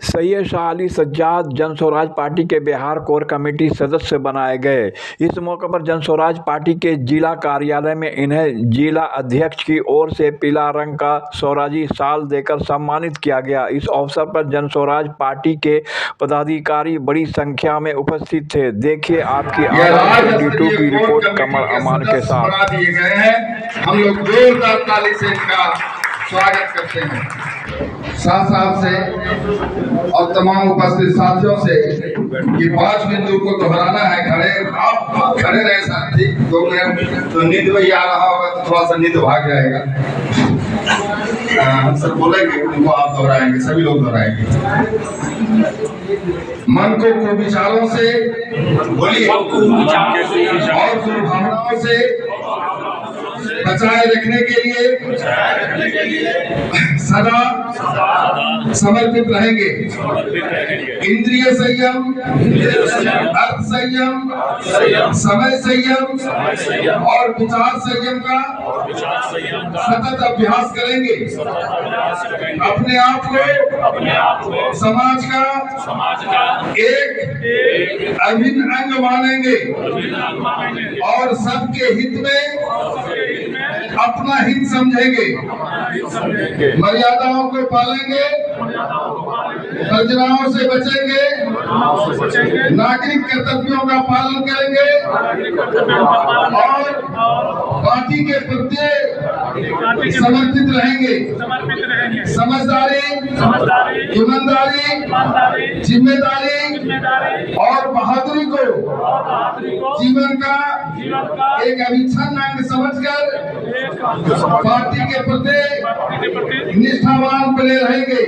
Syed Shah Ali Sajjad Jan Swaraj party के Bihar core committee सदस्य बनाए गए। इस मौके पर जनस्वराज पार्टी के जिला कार्यालय में इन्हें जिला अध्यक्ष की ओर से पीला रंग का स्वराजी शाल देकर सम्मानित किया गया। इस अवसर पर जनस्वराज पार्टी के पदाधिकारी बड़ी संख्या में उपस्थित थे। देखिए आपकी D2 की रिपोर्ट कमर अमान के साथ। दिए गए हैं, हम लोग जोरदार ताली से इनका स्वागत करते हैं। शाह साहब से और तमाम उपस्थित साथियों से ये 5 बिंदु को दोहराना है। आप खड़े रहे साथी, 2 मिनट तो नींद में आ रहा होगा तो थोड़ा सा नींद भाग जाएगा। हम सब बोलेंगे उनको आप दोहराएंगे, सभी लोग दोहराएंगे। मन को विचारों से बोलिए और दुर्भावनाओं से बचाए रखने के लिए सदा समर्पित रहेंगे। इंद्रिय संयम, अर्थ संयम, समय संयम और विचार संयम का सतत अभ्यास करेंगे। अपने आप को समाज का एक अभिन्न अंग मानेंगे और सबके हित में अपना हित समझेंगे। मर्यादाओं को पालेंगे, वर्जनाओं से बचेंगे, नागरिक कर्तव्यों का पालन करेंगे और पार्टी के प्रति समर्पित रहेंगे। समझदारी, ईमानदारी, जिम्मेदारी और बहादुरी को जीवन का एक अविच्छिन्न अंग समझकर पार्टी के प्रति निष्ठावान बने रहेंगे।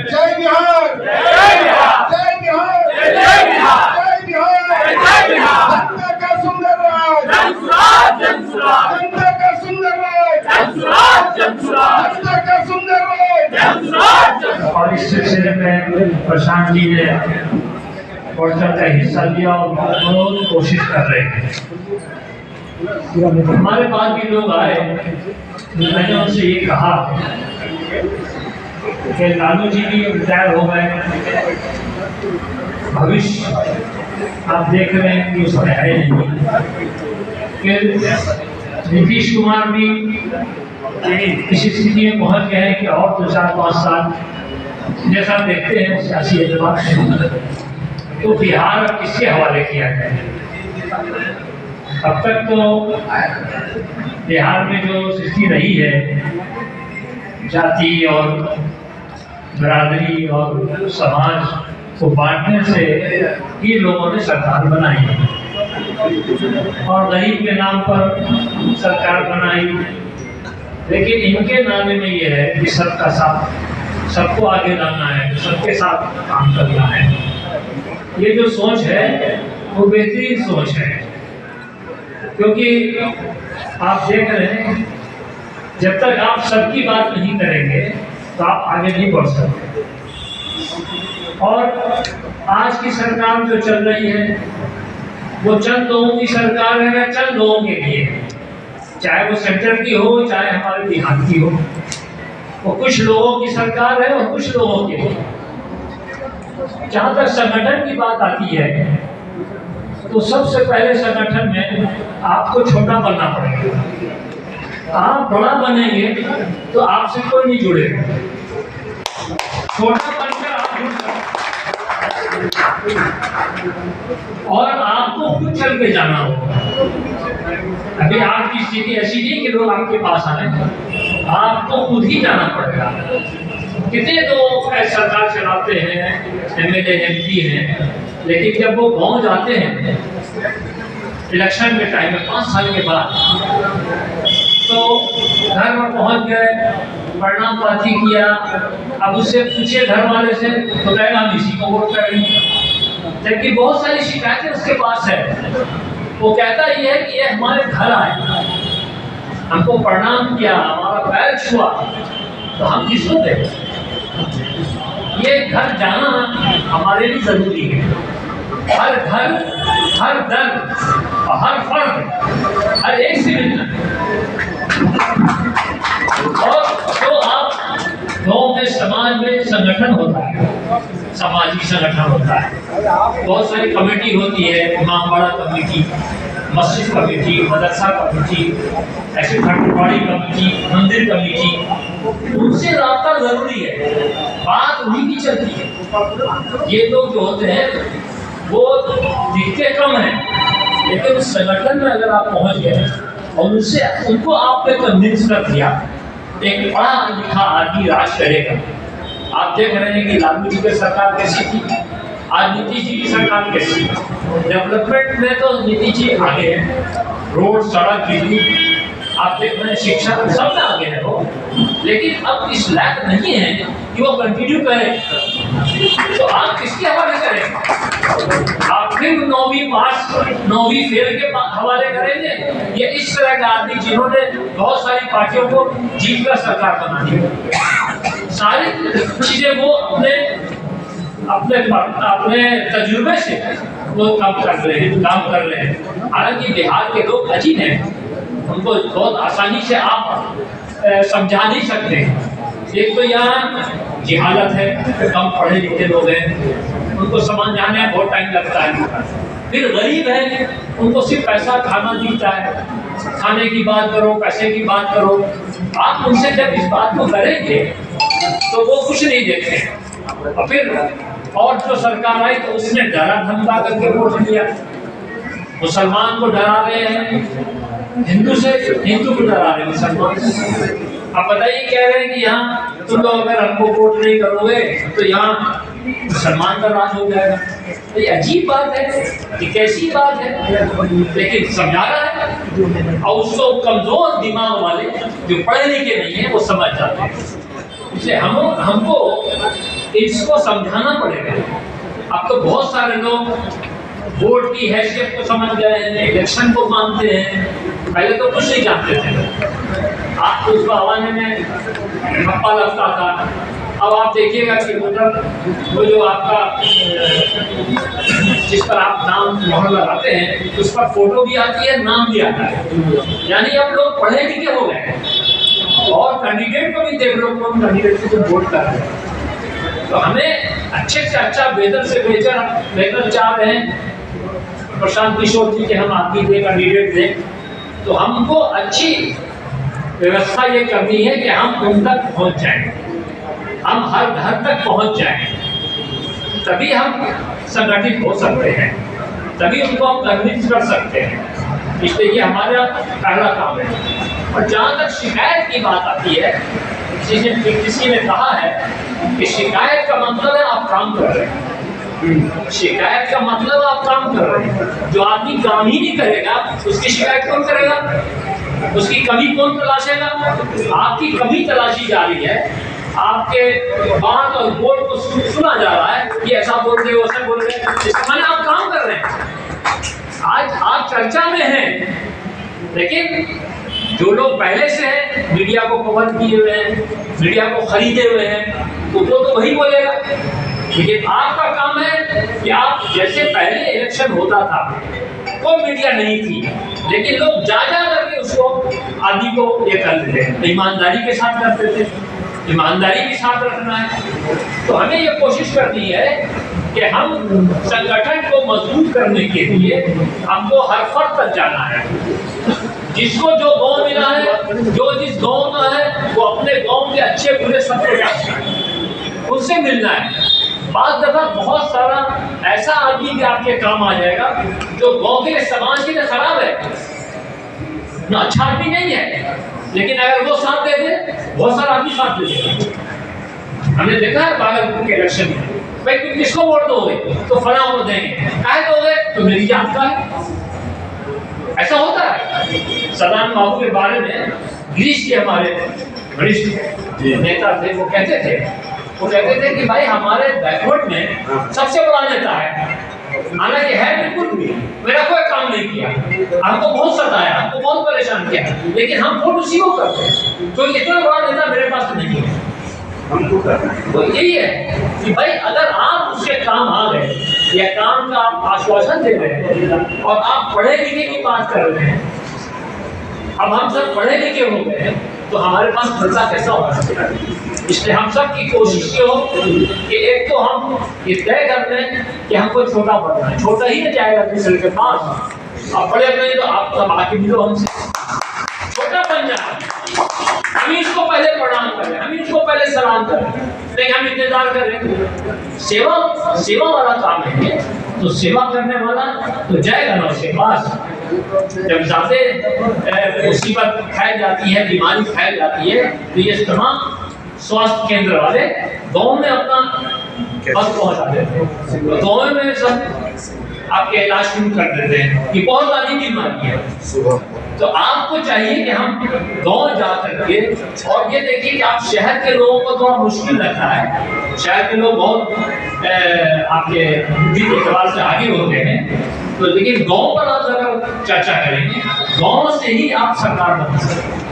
जय बिहार, जय बिहार, जय बिहार, जय बिहार, जय बिहार। जनता का सुंदर राज, जनता का सुंदर राज, जनता का सुंदर राज। और इस सिलसिले में प्रशांत जी ने बढ़-चढ़ का हिस्सा लिया और बहुत कोशिश कर रहे हैं। हमारे पास भी लोग आए, मैंने उनसे ये कहा कि लालू जी भी रिटायर हो गए, भविष्य आप देख रहे हैं कि उसमें है नहीं। कि नीतीश कुमार भी इस स्थिति में पहुंच गए हैं कि और 2-4-5 साल जैसा देखते हैं सियासी एतबार से तो बिहार किसके हवाले किया जाए। अब तक तो बिहार में जो स्थिति रही है, जाति और बरादरी और समाज को बांटने से ही लोगों ने सरकार बनाई और गरीब के नाम पर सरकार बनाई। लेकिन इनके नामे में ये है कि सबका साथ, सबको आगे लाना है, सबके साथ काम करना है। ये जो सोच है वो बेहतरीन सोच है, क्योंकि आप देख रहे हैं जब तक आप सबकी बात नहीं करेंगे तो आप आगे नहीं बढ़ सकते। और आज की सरकार जो चल रही है वो चंद लोगों की सरकार है, चंद लोगों के लिए, चाहे वो सेंटर की हो चाहे हमारे बिहार की हो। वो कुछ लोगों की सरकार है और कुछ लोगों की। जहाँ तक संगठन की बात आती है तो सबसे पहले संगठन में आपको छोटा बनना पड़ेगा। आप बड़ा बनेंगे तो आपसे कोई नहीं जुड़ेगा। छोटा बनकर आप जुड़ सकते और आपको खुद चल के जाना होगा। अभी आपकी स्थिति ऐसी नहीं कि लोग आपके पास आए, आपको खुद ही जाना पड़ेगा। कितने लोग सरकार चलाते हैं, MLA MP हैं, लेकिन जब वो गांव जाते हैं इलेक्शन के टाइम में 5 साल के बाद, तो घर में पहुंच गए, प्रणाम पाती किया, अब उससे पूछे घर वाले से तो कहेगा हम इसी को वोट करेंगे। जबकि बहुत सारी शिकायतें उसके पास है। वो कहता ये है कि ये हमारे घर आए, हमको प्रणाम किया, हमारा पैर छुआ, तो हम किसको दें? ये घर जाना हमारे लिए जरूरी है। हर घर, हर दर और हर फर्द, हर एक से मिलना। और जो आप गाँव में समाज समाज में संगठन होता है, सामाजिक संगठन होता है, बहुत सारी कमेटी होती है, इमामबाड़ा कमेटी, मस्जिद कमेटी, मदरसा कमेटी, ऐसे खटवाड़ी कमेटी, मंदिर कमेटी, उनसे राब्ता जरूरी है, बात उन्हीं की चलती है। ये लोग जो होते हैं वो दिखते कम हैं, लेकिन उस संगठन में अगर आप पहुंच गए और उनसे उनको आपने कन्विंस कर दिया, एक पढ़ा लिखा आदमी राज करेगा। आप देख रहे हैं कि लालू जी की सरकार कैसी थी, आज नीतीश जी की सरकार कैसी है। डेवलपमेंट में तो नीतीश जी आगे हैं, रोड, सड़क, बिजली, आप देख रहे हैं शिक्षा, सब में आगे है वो, लेकिन अब इस लायक नहीं है कि वो कंटिन्यू करें। तो आप किसके हवाले करें? आप फिर 9वीं पास 9वीं फेल के हवाले करेंगे? ये इस तरह का आदमी जिन्होंने बहुत सारी पार्टियों को जीत कर सरकार बना दी, सारी चीजें वो अपने तजुर्बे से वो काम कर रहे हैं। हालांकि बिहार के लोग अजीब हैं, उनको बहुत आसानी से आप समझा नहीं सकते। एक तो यहाँ जिहालत है, कम पढ़े लिखे लोग हैं, उनको समझाने में बहुत टाइम लगता है। फिर गरीब है, उनको सिर्फ पैसा खाना दिखता है, खाने की बात करो, पैसे की बात करो। आप उनसे जब इस बात को करेंगे तो वो कुछ नहीं देखते। और फिर और जो सरकार आई तो उसने डरा धमका करके वोट दिया, मुसलमान को डरा रहे हैं, हिंदू को डरा रहे हैं मुसलमान। अब बताइए, कह रहे हैं कि यहाँ तुम लोग अगर हमको वोट नहीं करोगे तो यहाँ मुसलमान का राज हो जाएगा। तो ये अजीब बात है, ये कैसी बात है, लेकिन समझा रहा है। और उसको कमजोर दिमाग वाले जो पढ़े लिखे नहीं है वो समझ जाते हैं। इसलिए हमको इसको समझाना पड़ेगा। अब तो बहुत सारे लोग वोट की हैसियत को समझ गए हैं, इलेक्शन को मानते हैं, पहले तो कुछ नहीं जानते थे। आपको उस बहाने में ठप्पा लगता था। अब आप देखिएगा कि वो जो आपका जिस पर आप नाम मोहर लगाते हैं उस पर फोटो भी आती है, नाम भी आता है। यानी अब लोग पढ़े लिखे हो गए और कैंडिडेट को भी देख लो, कौन कैंडिडेट को वोट कर रहे हैं। तो हमें अच्छे से अच्छा, बेहतर से बेहतर चाह रहे हैं प्रशांत किशोर जी के हम आदमी दें, कैंडिडेट दें, तो हमको अच्छी व्यवस्था ये करनी है कि हम उन तक पहुंच जाएं, हम हर घर तक पहुंच जाएं, तभी हम संगठित हो सकते हैं, तभी उनको हम कन्विंस कर सकते हैं। इसलिए ये हमारा पहला काम है। और जहाँ तक शिकायत की बात आती है, किसी ने कहा है कि शिकायत का मतलब है आप काम कर रहे हैं। शिकायत का मतलब आप काम कर रहे हैं। जो आदमी काम ही नहीं करेगा उसकी शिकायत कौन करेगा? उसकी कमी कौन तलाशेगा? आपकी कमी तलाशी जा रही है, आपके बात और बोल को सुना जा रहा है कि ऐसा बोल रहे हो, वैसा बोल रहे हैं, इसका मतलब आप काम कर रहे हैं। आज आप चर्चा में हैं, लेकिन जो लोग पहले से हैं, मीडिया को कवर किए हुए हैं, मीडिया को खरीदे हुए हैं, तो वही बोलेगा। लेकिन आपका काम है कि आप जैसे पहले इलेक्शन होता था, कोई मीडिया नहीं थी, लेकिन लोग जा करके उसको आदमी को ये कर देते हैं, ईमानदारी के साथ करते थे। ईमानदारी के साथ रखना है। तो हमें ये कोशिश करनी है कि हम संगठन को मजबूत करने के लिए हमको हर फर्द तक जाना है। जिसको जो गांव मिला है, जो जिस गांव में है, वो अपने गांव के अच्छे बुरे सबको जानता है, उनसे मिलना है। बात दफा बहुत सारा ऐसा आदमी भी आपके काम आ जाएगा जो गांव के समाज के लिए खराब है, ना अच्छा आदमी नहीं है, लेकिन अगर वो साथ दे दे, बहुत सारा आदमी साथ दे देगा। हमने देखा है भागलपुर के इलेक्शन में, भाई तुम किसको वोट दोगे? तो फला वोट देंगे। काहे दोगे? तो मेरी जात का है। ऐसा होता है। सदानंद बाबू के बारे में गिरीश के हमारे वरिष्ठ नेता थे, वो कहते थे कि भाई हमारे बैकवर्ड में सबसे बड़ा नेता है, हालांकि है बिल्कुल भी, मेरा कोई काम नहीं किया, हमको बहुत सताया, हमको बहुत परेशान किया, लेकिन हम वोट उसी को करते हैं, तो इतना बड़ा नेता मेरे पास नहीं है। तो यही है कि भाई अगर आप उसके काम आ गए या काम का आप आश्वासन दे रहे हैं और आप पढ़े लिखे की बात कर रहे हैं, अब हम सब पढ़े लिखे हो गए तो हमारे पास खर्चा कैसा होगा? इसलिए हम सब की कोशिश ये हो कि एक तो हम ये तय कर लें कि हमको छोटा बनना है, छोटा ही नहीं जाएगा दूसरे के पास। अब बड़े बड़े तो आप सब आके मिलो हमसे, छोटा बन जाए। हम इसको पहले प्रणाम करें, हम इसको पहले सलाम करें, लेकिन हम इंतजार करें। सेवा वाला काम है, तो सेवा करने वाला तो जाएगा ना उसके पास। जब ज्यादा मुसीबत फैल जाती है, बीमारी फैल जाती है, तो ये तमाम स्वास्थ्य केंद्र वाले गांव में अपना बस पहुंचा देते हैं, गांव में सब आपके इलाज शुरू कर देते हैं कि बहुत सारी बीमारी है। तो आपको चाहिए कि हम गांव जा करके, और ये देखिए कि आप शहर के लोगों को थोड़ा मुश्किल लगता है, शहर के लोग बहुत आपके बुद्धि के एतबार से आगे होते हैं, तो लेकिन गांव पर आप अगर चर्चा करेंगे, गांव से ही आप सरकार बन सकते हैं।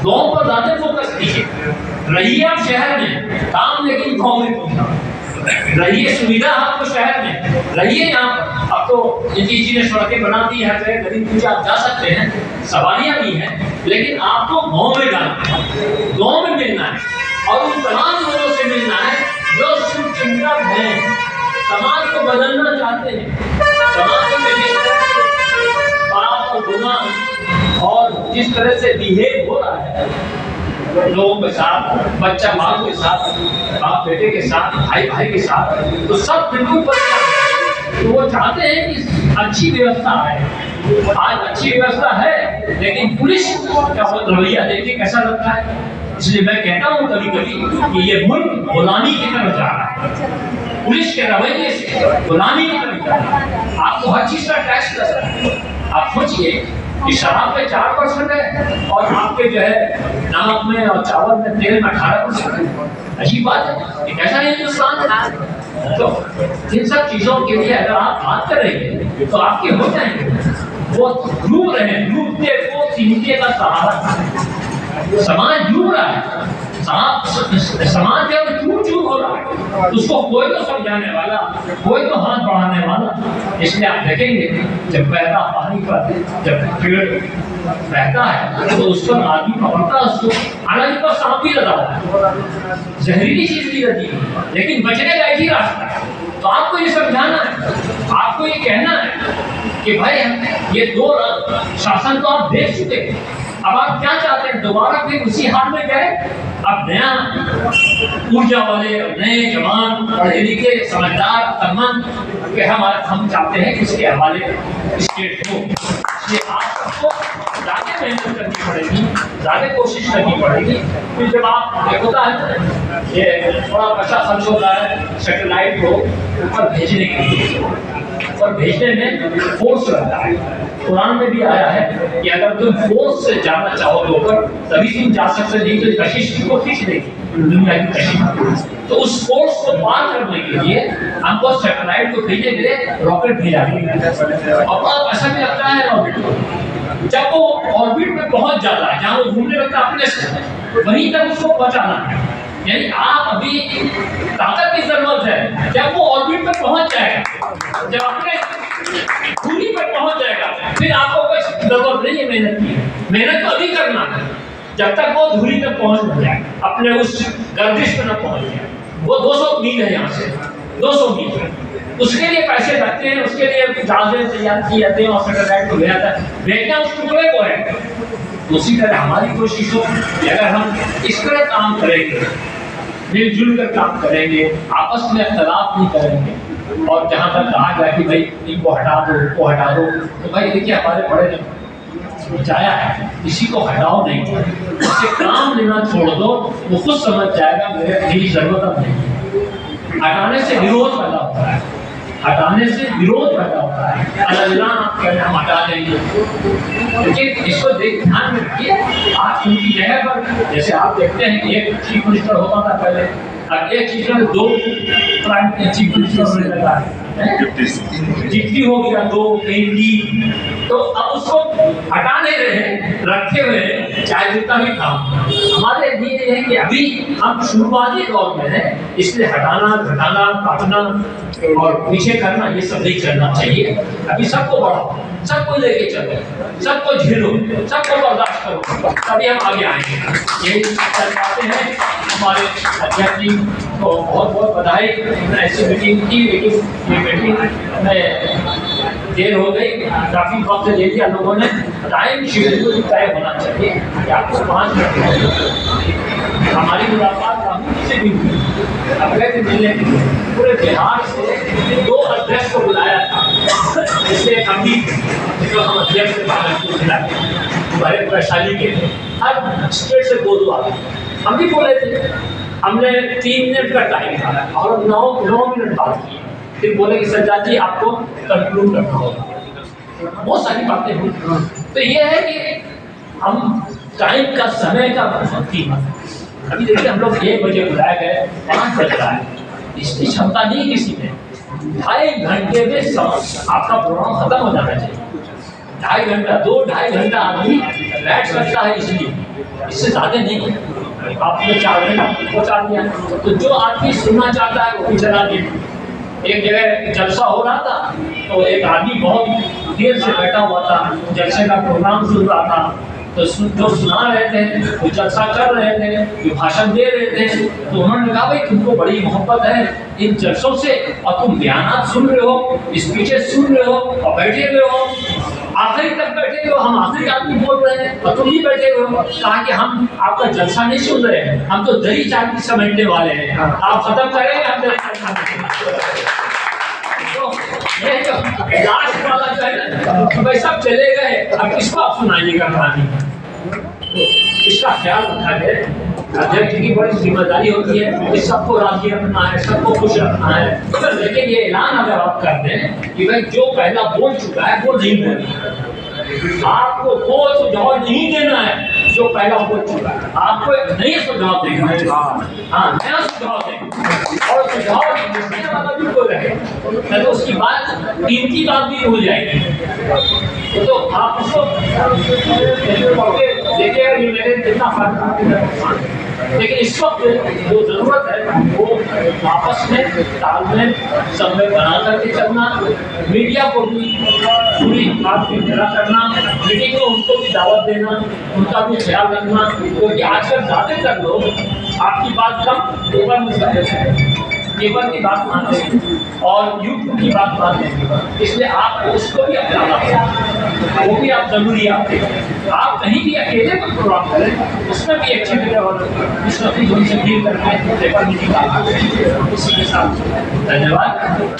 गांव पर ज्यादा फोकस कीजिए, रहिए आप शहर में काम, लेकिन गांव में रहिए, सुविधा आपको शहर में, रहिए यहाँ पर। अब तो इतनी ने सड़कें बना दी है, गरीब पूछे आप जा सकते हैं, सवारियां भी हैं, लेकिन आपको गांव में जाना है, गांव में मिलना है, और उन तमाम लोगों से मिलना है जो शुभचिंतक हैं, समाज को बदलना चाहते हैं, समाज में पाप और गुनाह और जिस तरह से बिहेव हो रहा है लोगों के साथ, बच्चा बाप के साथ, बाप बेटे के साथ, भाई भाई के साथ, तो सब बिल्कुल तो वो चाहते हैं कि अच्छी व्यवस्था है। आज अच्छी व्यवस्था है, लेकिन पुलिस का रवैया देखिए कैसा लगता है। इसलिए मैं कहता हूँ कभी कभी कि ये मुल्क गुलामी की तरफ जा रहा है, पुलिस के रवैये से गुलामी की तरफ जा रहा है। आपको हर चीज का टैक्स लग रहा है। आप सोचिए कि शराब पे 4% है, और आपके जो है नमक में और चावल में, तेल में 18% है। अजीब बात है, ये कैसा हिंदुस्तान है? तो इन सब चीजों के लिए अगर आप बात करेंगे तो आपके हो जाएंगे, वो डूब रहे हैं, डूबते को सीनके का सहारा, समाज डूब रहा है, समाज जब चूर चूर हो रहा है, उसको कोई तो समझाने वाला, कोई तो हाथ बढ़ाने वाला। इसलिए आप देखेंगे जब बहता पानी पर, जब पेड़ बहता है तो उस पर आदमी पकड़ता है उसको, हालांकि पर सांप भी लगा हुआ है, जहरीली चीज भी लगी है, लेकिन बचने का एक ही रास्ता है। तो आपको ये समझाना है, आपको ये कहना है कि भाई ये 2 शासन तो आप देख चुके हैं, अब आप क्या चाहते हैं? दोबारा फिर उसी हाल में गए? अब नया ऊर्जा वाले, नए जवान, पढ़े लिखे, समझदार, अक्लमंद के हम चाहते हैं कि इसके हवाले स्टेट हो। इसलिए आप सबको ज़्यादा मेहनत करनी पड़ेगी, ज़्यादा कोशिश करनी पड़ेगी। फिर जब आप होता है ये थोड़ा पैसा खर्च होता है सैटेलाइट को ऊपर भेजने के लिए, और भेजने में फोर्स रहता है। कुरान में भी आया है कि अगर तुम फोर्स से जाना चाहोगे ऊपर, तभी तुम जा सकते, नहीं तो कशिश को खींच देगी दुनिया की कशिश। तो उस फोर्स को पार करने के लिए हमको सैटेलाइट को भेजने के लिए रॉकेट भेजा गया, और ऐसा भी लगता है रॉकेट जब वो ऑर्बिट में पहुंच जाता है, जहाँ वो घूमने लगता है अपने से, वहीं तक उसको पहुंचाना है। यानी आप अभी ताकत की जरूरत है, जब वो ऑर्बिट पर पहुंच जाएगा, जब अपने दूरी पर पहुंच जाएगा, फिर आपको कोई जरूरत नहीं है मेहनत की। मेहनत तो अभी करना है, जब तक वो दूरी तक पहुंच न जाए, अपने उस गर्दिश पर न पहुंच जाए। वो 200 मील है यहाँ से, 200 मील, उसके लिए पैसे लगते हैं, उसके लिए जहाजें तैयार किए जाते हैं, और सैटेलाइट को भेजना उस टुकड़े को है। उसी तरह हमारी कोशिश हो कि अगर हम इस तरह काम करेंगे, मिलजुल कर काम करेंगे, आपस में इख्तलाफ नहीं करेंगे, और जहाँ तक कहा जाए कि भाई इनको हटा दो, उनको हटा दो, तो भाई देखिए हमारे बड़े ने बचाया है, किसी को हटाओ नहीं, उससे काम लेना छोड़ दो, वो खुद समझ जाएगा मेरी जरूरत अब नहीं। हटाने से विरोध पैदा होता है, हटाने से विरोध पैदा होता है। अल्लाह आप कहते हम हटा देंगे, लेकिन इसको ध्यान में रखिए। आप उनकी जगह पर, जैसे आप देखते हैं कि एक चीफ मिनिस्टर होता था पहले, अब एक चीफ में 2 चीफ मिनिस्टर होने लगा है, डिप्टी हो गया 2, कहीं 3, तो अब उसको हटा नहीं रहे, रखे हुए हैं, चाहे जितना भी काम। हमारे लिए ये है कि अभी हम शुरुआती दौर में हैं, इसलिए हटाना, घटाना, काटना और पीछे करना ये सब नहीं करना चाहिए। अभी सबको बढ़ाओ, सबको लेके चलो, सबको झेलो, सबको बर्दाश्त करो, तभी हम आगे आएंगे। यही सब बातें हैं। हमारे अध्यक्ष जी को बहुत बहुत बधाई। ऐसी मीटिंग की, लेकिन ये मीटिंग में देर हो गई, काफ़ी वक्त ले लिया लोगों ने। टाइम शेड्यूल तय होना चाहिए कि आपको 5 मिनट। हमारी मुलाकात राहुल से भी हुई, अवैध मिलने के लिए पूरे बिहार से 2 अध्यक्ष को बुलाया था, इसलिए हम भी जो हम अध्यक्ष से बाहर को बुलाए हमारे वैशाली के हर स्टेट से 2 आए। हम भी बोले थे, हमने 3 मिनट का टाइम था और 9 मिनट बात की। फिर बोले कि सज्जाद जी आपको कंक्लूड करना होगा। बहुत सारी बातें हुई। तो ये है कि हम टाइम का, समय का बहुत कीमत। अभी देखिए हम लोग 1 बजे बुलाए गए, 5 बज रहा है। इसकी क्षमता नहीं किसी में। 2.5 घंटे में आपका प्रोग्राम खत्म हो जाना चाहिए। 2.5 घंटा, 2-2.5 घंटा आदमी बैठ सकता है, इससे ज़्यादा नहीं। आपने 4 घंटा पहुँचा दिया, तो जो आदमी सुनना चाहता है वो भी चला दिया। एक जगह जलसा हो रहा था, तो एक आदमी बहुत देर से बैठा हुआ था, जलसे का प्रोग्राम सुन रहा था। तो जो सुना रहे थे, वो जलसा कर रहे थे, जो भाषण दे रहे थे, तो उन्होंने कहा भाई तुमको बड़ी मोहब्बत है इन जलसों से, और तुम बयानात सुन रहे हो, स्पीचेस सुन रहे हो और बैठे हुए हो, आखिरी तक बैठे हुए हो। हम आखिरी आदमी बोल रहे हैं और तुम ही बैठे हुए हो। कहा कि हम आपका जलसा नहीं सुन रहे हैं, हम तो दही चाटी समेटने वाले हैं, आप खत्म करें, हम ये जो लास्ट वाला जो है ना, भाई सब चले गए, अब किसको आप सुनाइएगा कहानी? तो इसका ख्याल रखा जाए। अध्यक्ष की बड़ी जिम्मेदारी होती है कि सबको राजी रखना है, सबको खुश रखना है। लेकिन ये ऐलान अगर आप कर दें कि भाई जो पहला बोल चुका है वो नहीं बोलना, आपको वो सुझाव नहीं देना है जो पहला बोल चुका है, आपको एक नई सुझाव देना है। हाँ, नया सुझाव देना, और सुझाव देने वाला भी कोई रहे, नहीं तो उसकी बात कीमती बात भी हो जाएगी। तो आप उसको देखिए, ये मेरे कितना फर्क। लेकिन इस वक्त जो जरूरत है वो आपस में तालमेल सब में बना करके चलना, मीडिया को भी पूरी बात की तरह करना, मीटिंग में उनको भी दावत देना, उनका भी ख्याल रखना, क्योंकि आजकल ज़्यादातर लोग आपकी बात कम पेपर की बात मानते हैं और यूट्यूब की बात मानते हैं। इसलिए आप उसको भी अपनाना है, वो भी आप जरूरी आप कहीं भी अकेले में प्रोग्राम करें, उसमें भी अच्छी उनसे डील करके पेपर मीटिंग इसी के साथ धन्यवाद।